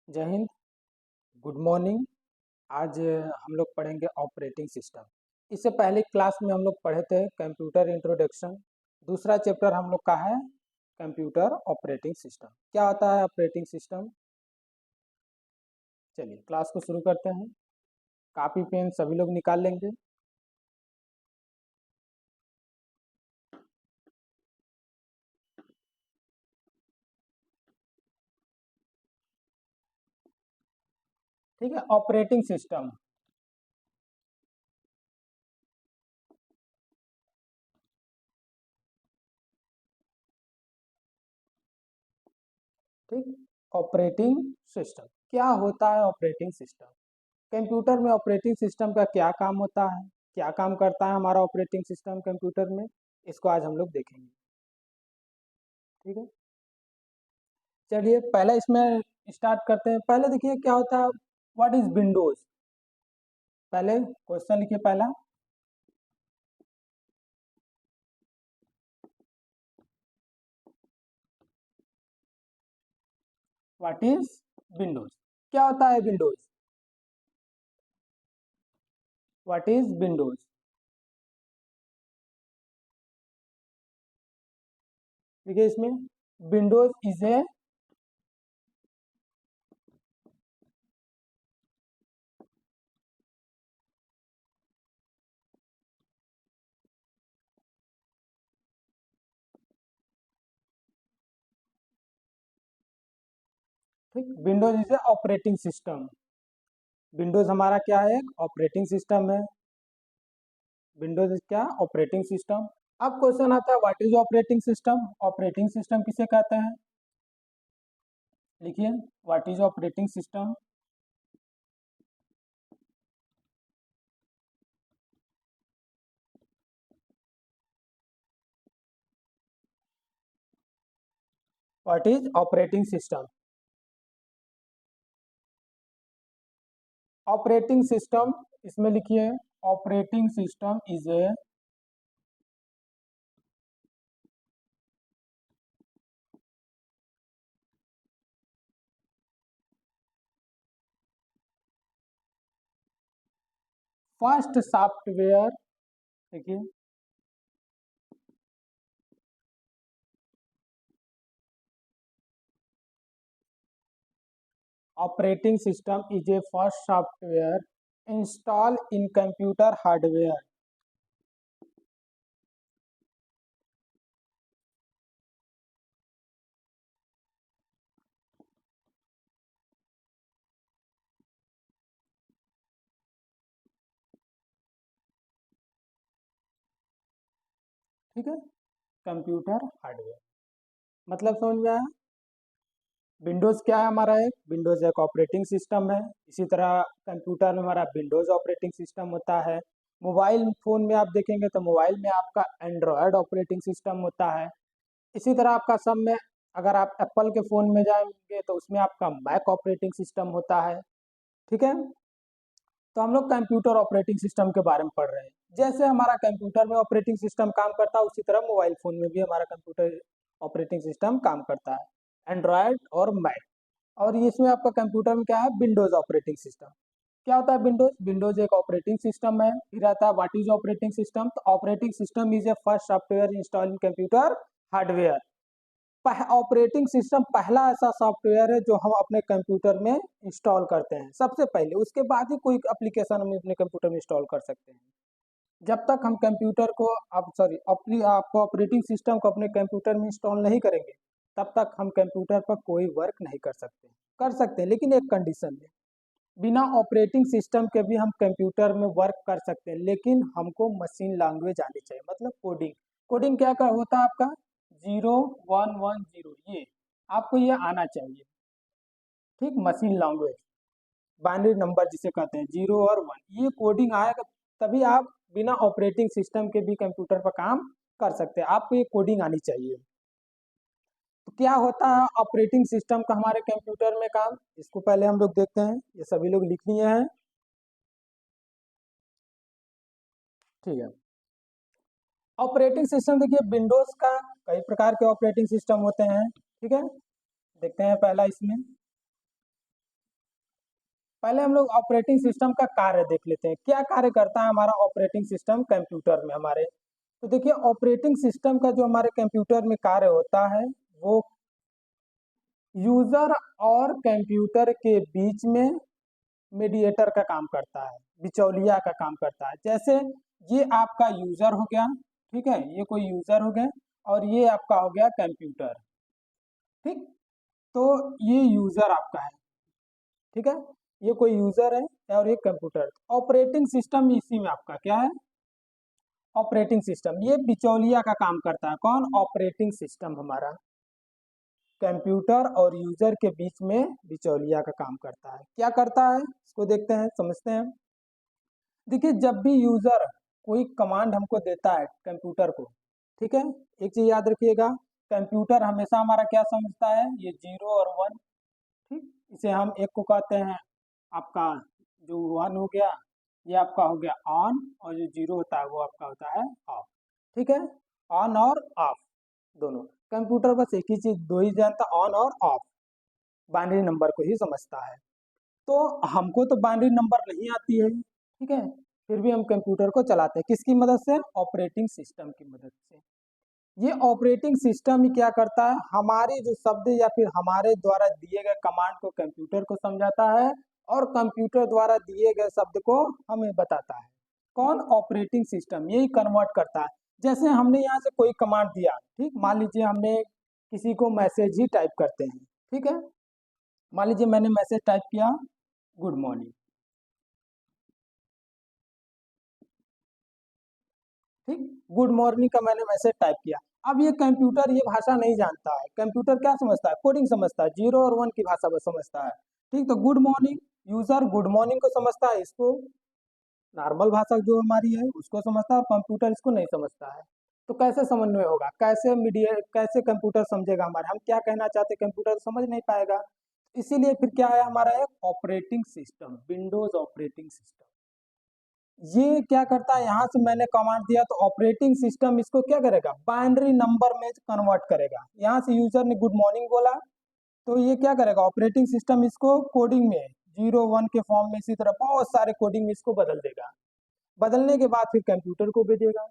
जय Hind. Good morning. आज हम लोग पढ़ेंगे ऑपरेटिंग सिस्टम। इससे पहले क्लास में हम लोग पढ़े थे कंप्यूटर इंट्रोडक्शन। दूसरा चैप्टर हम लोग का है कंप्यूटर ऑपरेटिंग सिस्टम। क्या होता है ऑपरेटिंग सिस्टम? चलिए क्लास को शुरू करते हैं। कॉपी पेन सभी लोग निकाल लेंगे। ठीक है, ऑपरेटिंग सिस्टम। ठीक, ऑपरेटिंग सिस्टम क्या होता है? ऑपरेटिंग सिस्टम कंप्यूटर में ऑपरेटिंग सिस्टम का क्या काम होता है, क्या काम करता है हमारा ऑपरेटिंग सिस्टम कंप्यूटर में, इसको आज हम लोग देखेंगे। ठीक है, चलिए पहले इसमें स्टार्ट करते हैं। पहले देखिए क्या होता है, व्हाट इज विंडोज। पहले क्वेश्चन लिखिए पहला, व्हाट इज विंडोज। क्या होता है विंडोज? What is Windows? देखिए इसमें विंडोज इज ए ठीक, Windows is a operating system. Windows हमारा क्या है? ऑपरेटिंग सिस्टम है। विंडोज इज क्या? Operating system. अब क्वेश्चन आता है what is operating system. Operating system किसे कहते हैं? लिखिए what is operating system. What is operating system? Operating system इसमें लिखिए operating system is a first software. देखिए operating system is a first software install in computer hardware. ठीक है, computer hardware मतलब समझ में आया। विंडोज क्या है हमारा? एक विंडोज एक ऑपरेटिंग सिस्टम है। इसी तरह कंप्यूटर में हमारा विंडोज ऑपरेटिंग सिस्टम होता है। मोबाइल फोन में आप देखेंगे तो मोबाइल में आपका एंड्रॉयड ऑपरेटिंग सिस्टम होता है। इसी तरह आपका सब में अगर आप एप्पल के फ़ोन में जाएंगे तो उसमें आपका मैक ऑपरेटिंग सिस्टम होता है। ठीक है, तो हम लोग कंप्यूटर ऑपरेटिंग सिस्टम के बारे में पढ़ रहे हैं। जैसे हमारा कंप्यूटर में ऑपरेटिंग सिस्टम काम करता है उसी तरह मोबाइल फ़ोन में भी हमारा कंप्यूटर ऑपरेटिंग सिस्टम काम करता है, एंड्रॉयड और मैक। और इसमें आपका कंप्यूटर में क्या है? Windows operating system. क्या होता है विंडोज? विंडोज एक ऑपरेटिंग सिस्टम है। फिर आता है व्हाट इज ऑपरेटिंग सिस्टम। तो operating system is a first software install in computer hardware. Operating system पहला ऐसा सॉफ्टवेयर है जो हम अपने कंप्यूटर में इंस्टॉल करते हैं सबसे पहले, उसके बाद ही कोई एप्लीकेशन हम अपने कंप्यूटर में इंस्टॉल कर सकते हैं। जब तक हम कंप्यूटर को आप सॉरी अपनी आपको ऑपरेटिंग सिस्टम को अपने कंप्यूटर में इंस्टॉल नहीं करेंगे तब तक हम कंप्यूटर पर कोई वर्क नहीं कर सकते। कर सकते हैं लेकिन एक कंडीशन में, बिना ऑपरेटिंग सिस्टम के भी हम कंप्यूटर में वर्क कर सकते हैं, लेकिन हमको मशीन लैंग्वेज आनी चाहिए, मतलब कोडिंग। कोडिंग क्या कर होता है आपका? 0110, ये आपको ये आना चाहिए। ठीक, मशीन लैंग्वेज बाइनरी नंबर जिसे कहते हैं 0 और 1, ये कोडिंग आएगा तभी आप बिना ऑपरेटिंग सिस्टम के भी कंप्यूटर पर काम कर सकते हैं। आपको ये कोडिंग आनी चाहिए। तो क्या होता है ऑपरेटिंग सिस्टम का हमारे कंप्यूटर में काम, इसको पहले हम लोग देखते हैं। ये सभी लोग लिख लिए हैं? ठीक है, ऑपरेटिंग सिस्टम देखिए विंडोज का कई प्रकार के ऑपरेटिंग सिस्टम होते हैं। ठीक है, देखते हैं पहला इसमें पहले हम लोग ऑपरेटिंग सिस्टम का कार्य देख लेते हैं, क्या कार्य करता है हमारा ऑपरेटिंग सिस्टम कंप्यूटर में हमारे। तो देखिए ऑपरेटिंग सिस्टम का जो हमारे कंप्यूटर में कार्य होता है वो यूजर और कंप्यूटर के बीच में मीडिएटर का काम करता है, बिचौलिया का काम करता है। जैसे ये आपका यूजर हो गया, ठीक है, ये कोई यूजर हो गया और ये आपका हो गया कंप्यूटर, ठीक। तो ये यूजर आपका है, ठीक है, ये कोई यूजर है और ये कंप्यूटर। ऑपरेटिंग सिस्टम इसी में आपका क्या है, ऑपरेटिंग सिस्टम, ये बिचौलिया का काम करता है। कौन, ऑपरेटिंग सिस्टम हमारा कंप्यूटर और यूजर के बीच में बिचौलिया का काम करता है। क्या करता है इसको देखते हैं, समझते हैं। देखिए जब भी यूजर कोई कमांड हमको देता है कंप्यूटर को, ठीक है, एक चीज याद रखिएगा, कंप्यूटर हमेशा हमारा क्या समझता है, ये 0 और 1, ठीक। इसे हम एक को कहते हैं आपका जो 1 हो गया, ये आपका हो गया ऑन, और जो 0 होता है वो आपका होता है ऑफ, ठीक है। ऑन और ऑफ दोनों, कंप्यूटर बस एक ही चीज, दो ही जानता, ऑन और ऑफ, बाइनरी नंबर को ही समझता है। तो हमको तो बाइनरी नंबर नहीं आती है, ठीक है, फिर भी हम कंप्यूटर को चलाते हैं किसकी मदद से, ऑपरेटिंग सिस्टम की मदद से। ये ऑपरेटिंग सिस्टम ही क्या करता है, हमारी जो शब्द या फिर हमारे द्वारा दिए गए कमांड को कंप्यूटर को समझाता है और कंप्यूटर द्वारा दिए गए शब्द को हमें बताता है। कौन, ऑपरेटिंग सिस्टम, यही कन्वर्ट करता है। जैसे हमने यहाँ से कोई कमांड दिया, ठीक, मान लीजिए हमने किसी को मैसेज ही टाइप करते हैं, ठीक है, मान लीजिए मैंने मैसेज टाइप किया गुड मॉर्निंग, ठीक, गुड मॉर्निंग का मैंने मैसेज टाइप किया। अब ये कंप्यूटर ये भाषा नहीं जानता है, कंप्यूटर क्या समझता है, कोडिंग समझता है, 0 और 1 की भाषा बस समझता है, ठीक। तो good morning, user good morning को समझता है, इसको नॉर्मल भाषा जो हमारी है उसको समझता है, और कंप्यूटर इसको नहीं समझता है। तो कैसे समन्वय होगा, कैसे मीडिया, कैसे कंप्यूटर समझेगा हमारे, हम क्या कहना चाहते हैं कंप्यूटर समझ नहीं पाएगा। इसीलिए फिर क्या है हमारा एक operating system, Windows operating system. ये क्या करता है, यहाँ से मैंने कमांड दिया तो ऑपरेटिंग सिस्टम इसको क्या करेगा, बाइनरी नंबर में कन्वर्ट करेगा। यहाँ से यूजर ने गुड मॉर्निंग बोला तो ये क्या करेगा, ऑपरेटिंग सिस्टम इसको कोडिंग में 0 1 के फॉर्म में, इसी तरह बहुत सारे कोडिंग में इसको बदल देगा। बदलने के बाद फिर कंप्यूटर को भेजेगा,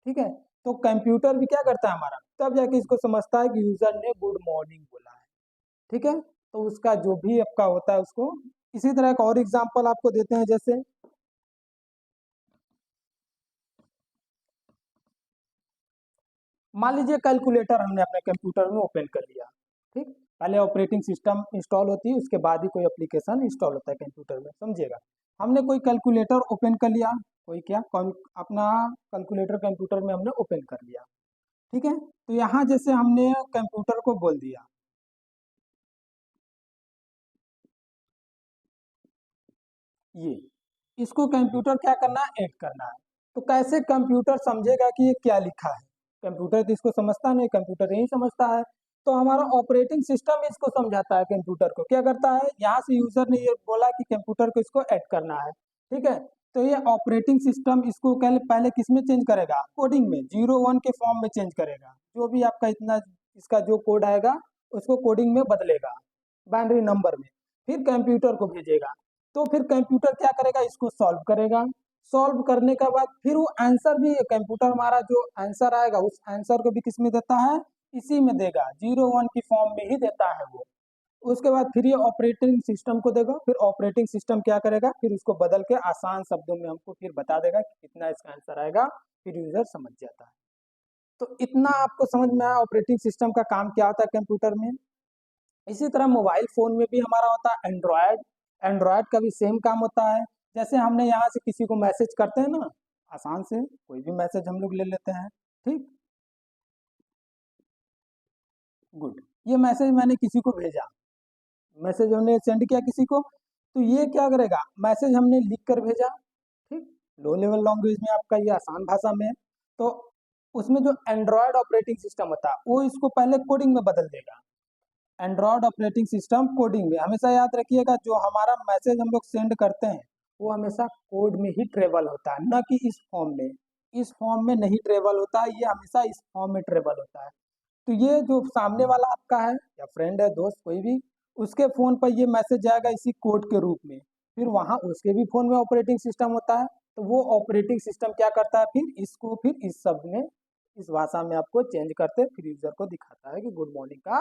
ठीक है। तो कंप्यूटर भी क्या करता है हमारा, तब जाके इसको समझता है कि यूजर ने गुड मॉर्निंग बोला है, ठीक है। तो उसका जो भी आपका होता है उसको, इसी तरह का और एग्जाम्पल आपको देते हैं। जैसे मान लीजिए कैलकुलेटर हमने अपने कंप्यूटर में ओपन कर लिया, ठीक, पहले ऑपरेटिंग सिस्टम इंस्टॉल होती है उसके बाद ही कोई एप्लीकेशन इंस्टॉल होता है कंप्यूटर में, समझिएगा। हमने कोई कैलकुलेटर ओपन कर लिया, कोई क्या अपना कैलकुलेटर कंप्यूटर में हमने ओपन कर लिया, ठीक है। तो यहाँ जैसे हमने कंप्यूटर को बोल दिया, ये इसको कंप्यूटर क्या करना है, ऐड करना है। तो कैसे कंप्यूटर समझेगा कि ये क्या लिखा है, कंप्यूटर तो इसको समझता नहीं, कंप्यूटर यही समझता है। तो हमारा ऑपरेटिंग सिस्टम इसको समझाता है, कंप्यूटर को क्या करता है, यहाँ से यूजर ने ये बोला कि कंप्यूटर को इसको ऐड करना है, ठीक है। तो ये ऑपरेटिंग सिस्टम इसको पहले किस में चेंज करेगा, कोडिंग में 0 1 के फॉर्म में चेंज करेगा। जो भी आपका इतना इसका जो कोड आएगा उसको कोडिंग में बदलेगा, बाइनरी नंबर में, फिर कंप्यूटर को भेजेगा। तो फिर कंप्यूटर क्या करेगा, इसको सॉल्व करेगा। सॉल्व करने के बाद फिर वो आंसर भी, कंप्यूटर हमारा जो आंसर आएगा उस आंसर को भी किस में देता है, इसी में देगा, 0 1 की फॉर्म में ही देता है वो। उसके बाद फिर ये ऑपरेटिंग सिस्टम को देगा, फिर ऑपरेटिंग सिस्टम क्या करेगा, फिर उसको बदल के आसान शब्दों में हमको फिर बता देगा कि कितना इसका आंसर आएगा, फिर यूजर समझ जाता है। तो इतना आपको समझ में आया ऑपरेटिंग सिस्टम का काम क्या होता है कंप्यूटर में। इसी तरह मोबाइल फोन में भी हमारा होता है एंड्रॉयड, एंड्रॉयड का भी सेम काम होता है। जैसे हमने यहाँ से किसी को मैसेज करते हैं ना, आसान से कोई भी मैसेज हम लोग ले लेते हैं, ठीक, गुड, ये मैसेज मैंने किसी को भेजा, मैसेज हमने सेंड किया किसी को, तो ये क्या करेगा, मैसेज हमने लिख कर भेजा, ठीक, लो लेवल लैंग्वेज में आपका, ये आसान भाषा में है। तो उसमें जो एंड्रॉयड ऑपरेटिंग सिस्टम होता है वो इसको पहले कोडिंग में बदल देगा। एंड्रॉयड ऑपरेटिंग सिस्टम कोडिंग में, हमेशा याद रखिएगा जो हमारा मैसेज हम लोग सेंड करते हैं वो हमेशा कोड में ही ट्रेवल होता है, न कि इस फॉर्म में। इस फॉर्म में नहीं ट्रेवल होता है, ये हमेशा इस फॉर्म में ट्रेवल होता है। तो ये जो सामने वाला आपका है या फ्रेंड है, दोस्त कोई भी, उसके फोन पर ये मैसेज जाएगा इसी कोड के रूप में, फिर वहाँ उसके भी फ़ोन में ऑपरेटिंग सिस्टम होता है, तो वो ऑपरेटिंग सिस्टम क्या करता है, फिर इसको फिर इस शब्द में, इस भाषा में आपको चेंज करते फिर यूजर को दिखाता है कि गुड मॉर्निंग का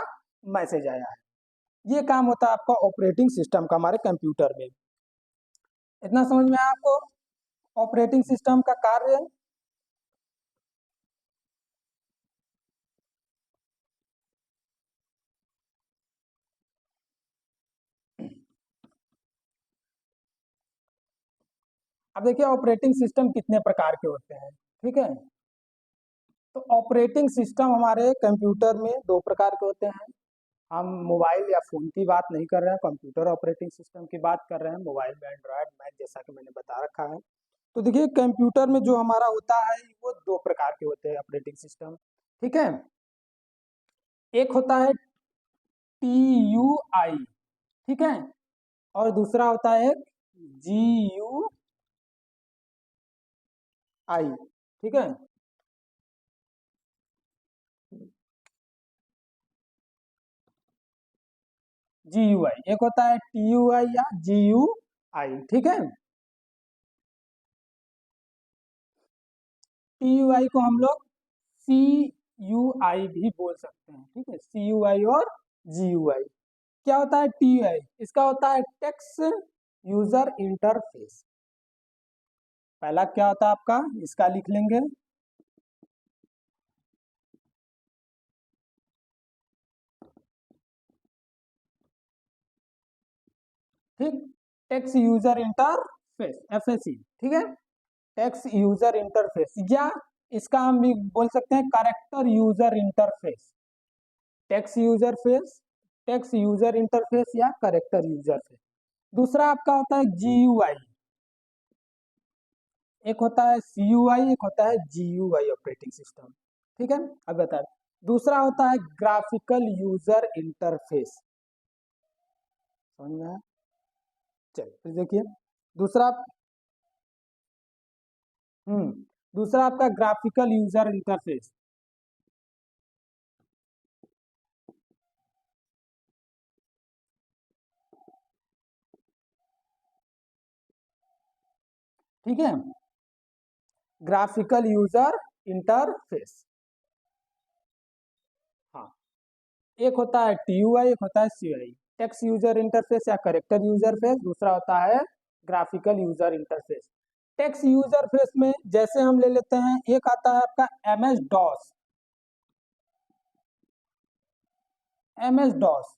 मैसेज आया है। ये काम होता है आपका ऑपरेटिंग सिस्टम का हमारे कंप्यूटर में। इतना समझ में आया आपको ऑपरेटिंग सिस्टम का कार्य? अब देखिए ऑपरेटिंग सिस्टम कितने प्रकार के होते हैं, ठीक है। तो ऑपरेटिंग सिस्टम हमारे कंप्यूटर में दो प्रकार के होते हैं। हम मोबाइल या फोन की बात नहीं कर रहे हैं, कंप्यूटर ऑपरेटिंग सिस्टम की बात कर रहे हैं। मोबाइल में एंड्रॉयड मैक जैसा कि मैंने बता रखा है। तो देखिए कंप्यूटर में जो हमारा होता है वो दो प्रकार के होते हैं ऑपरेटिंग सिस्टम, ठीक है। एक होता है TUI, ठीक है, और दूसरा होता है GUI, ठीक है। GUI एक होता है TUI या GUI, ठीक है। TUI को हम लोग CUI भी बोल सकते हैं, ठीक है। CUI और GUI क्या होता है? TUI इसका होता है टेक्स्ट यूजर इंटरफेस। पहला क्या होता है आपका, इसका लिख लेंगे, ठीक। टेक्स्ट यूजर इंटरफेस FAC, ठीक है। टेक्स्ट यूजर इंटरफेस या इसका हम भी बोल सकते हैं character user interface. Text user face, text user interface या कैरेक्टर यूजर फेस। दूसरा आपका होता है GUI, एक होता है CUI, एक होता है GUI ऑपरेटिंग सिस्टम, ठीक है। अब बता, दूसरा होता है ग्राफिकल यूजर इंटरफेस। समझ में आया? चलिए फिर देखिए दूसरा, हम्म दूसरा आपका ग्राफिकल यूजर इंटरफेस। ठीक है, ग्राफिकल यूजर इंटरफेस। हाँ, एक होता है TUI, एक होता है CUI, टेक्स्ट यूजर इंटरफेस या करेक्टर यूजर फेस। दूसरा होता है graphical user interface. Text user face में जैसे हम ले लेते हैं, एक आता है आपका MS DOS। MS DOS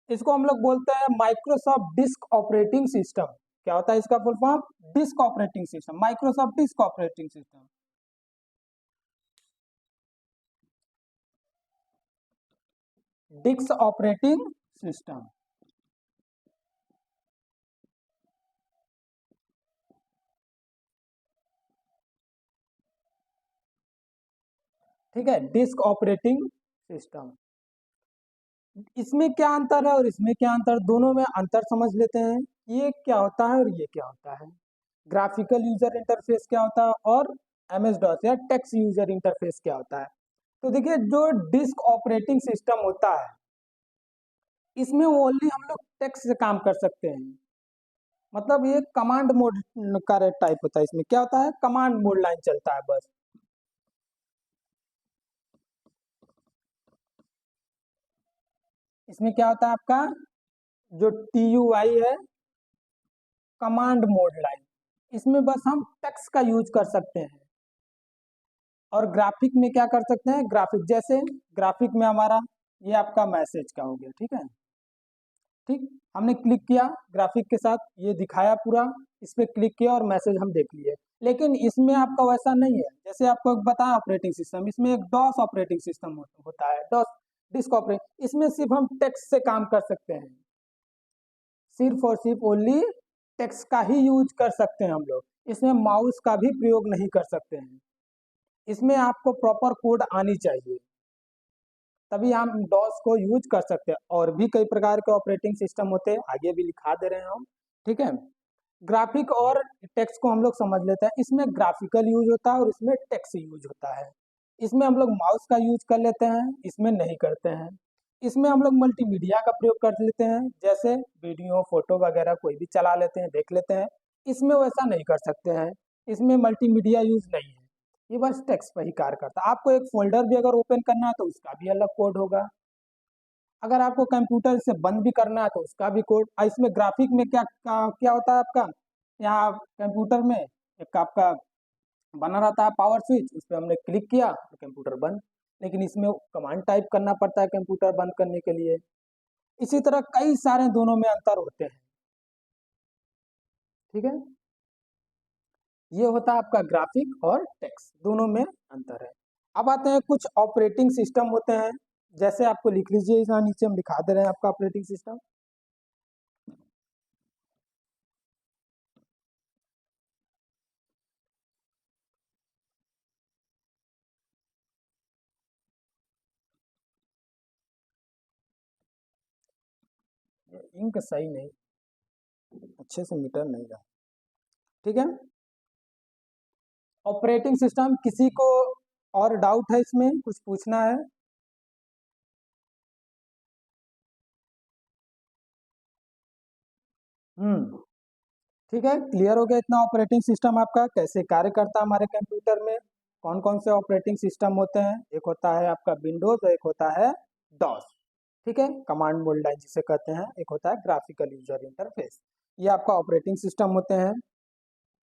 इसको हम लोग बोलते हैं माइक्रोसॉफ्ट डिस्क ऑपरेटिंग सिस्टम। क्या होता है इसका full form? Disk operating system, Microsoft disk operating system. Disk operating system, ठीक है, डिस्क ऑपरेटिंग सिस्टम। इसमें क्या अंतर है और इसमें क्या अंतर, दोनों में अंतर समझ लेते हैं। ये क्या होता है और ये क्या होता है, ग्राफिकल यूजर इंटरफेस क्या होता है और MS DOS या टेक्स्ट यूजर इंटरफेस क्या होता है। तो देखिए जो डिस्क ऑपरेटिंग सिस्टम होता है इसमें ओनली हम लोग टेक्स्ट से काम कर सकते हैं। मतलब ये कमांड मोड का टाइप होता है। इसमें क्या होता है, कमांड मोड लाइन चलता है बस। इसमें क्या होता है आपका, जो TUI है कमांड मोड लाइन, इसमें बस हम टेक्स्ट का यूज कर सकते हैं। और ग्राफिक में क्या कर सकते हैं, ग्राफिक जैसे ग्राफिक में हमारा ये आपका मैसेज का हो गया, ठीक है। ठीक, हमने क्लिक किया ग्राफिक के साथ, ये दिखाया पूरा, इस पे क्लिक किया और मैसेज हम देख लिए। लेकिन इसमें आपका वैसा नहीं है। जैसे आपको एक बताया ऑपरेटिंग सिस्टम, इसमें एक DOS ऑपरेटिंग सिस्टम होता है, DOS डिस्क ऑपरेटिंग। इसमें सिर्फ हम टेक्स्ट से काम कर सकते हैं, सिर्फ और सिर्फ ओनली टेक्स्ट का ही यूज कर सकते हैं हम लोग। इसमें माउस का भी प्रयोग नहीं कर सकते हैं। इसमें आपको प्रॉपर कोड आनी चाहिए, तभी हम DOS को यूज कर सकते हैं। और भी कई प्रकार के ऑपरेटिंग सिस्टम होते हैं, आगे भी लिखा दे रहे हैं हम, ठीक है। ग्राफिक और टेक्स्ट को हम लोग समझ लेते हैं। इसमें ग्राफिकल यूज होता है और इसमें टेक्स्ट यूज होता है। इसमें हम लोग माउस का यूज कर लेते हैं, इसमें नहीं करते हैं। इसमें हम लोग मल्टीमीडिया का प्रयोग कर लेते हैं, जैसे वीडियो फोटो वगैरह कोई भी चला लेते हैं, देख लेते हैं। इसमें वैसा नहीं कर सकते हैं, इसमें मल्टीमीडिया यूज नहीं है, ये बस टेक्स्ट पर ही कार्य करता है। आपको एक फोल्डर भी अगर ओपन करना है तो उसका भी अलग कोड होगा। अगर आपको कंप्यूटर से बंद भी करना है तो उसका भी कोड। इसमें ग्राफिक में क्या होता है आपका, यहाँ कंप्यूटर में एक आपका बना रहता है पावर स्विच, उस पर हमने क्लिक किया तो कंप्यूटर बंद। लेकिन इसमें कमांड टाइप करना पड़ता है कंप्यूटर बंद करने के लिए। इसी तरह कई सारे दोनों में अंतर होते हैं, ठीक है। ये होता है आपका ग्राफिक और टेक्स्ट, दोनों में अंतर है। अब आते हैं कुछ ऑपरेटिंग सिस्टम होते हैं, जैसे आपको लिख लीजिए, यहाँ नीचे हम दिखा दे रहे हैं आपका ऑपरेटिंग सिस्टम। इंक सही नहीं, अच्छे से मीटर नहीं रहा, ठीक है। ऑपरेटिंग सिस्टम, किसी को और डाउट है इसमें, कुछ पूछना है? हम्म, ठीक है, क्लियर हो गया इतना। ऑपरेटिंग सिस्टम आपका कैसे कार्य करता है हमारे कंप्यूटर में, कौन कौन से ऑपरेटिंग सिस्टम होते हैं। एक होता है आपका विंडोज और एक होता है डॉस, ठीक है, कमांड मोड लाइन जिसे कहते हैं। एक होता है ग्राफिकल यूजर इंटरफेस। ये आपका ऑपरेटिंग सिस्टम होते हैं।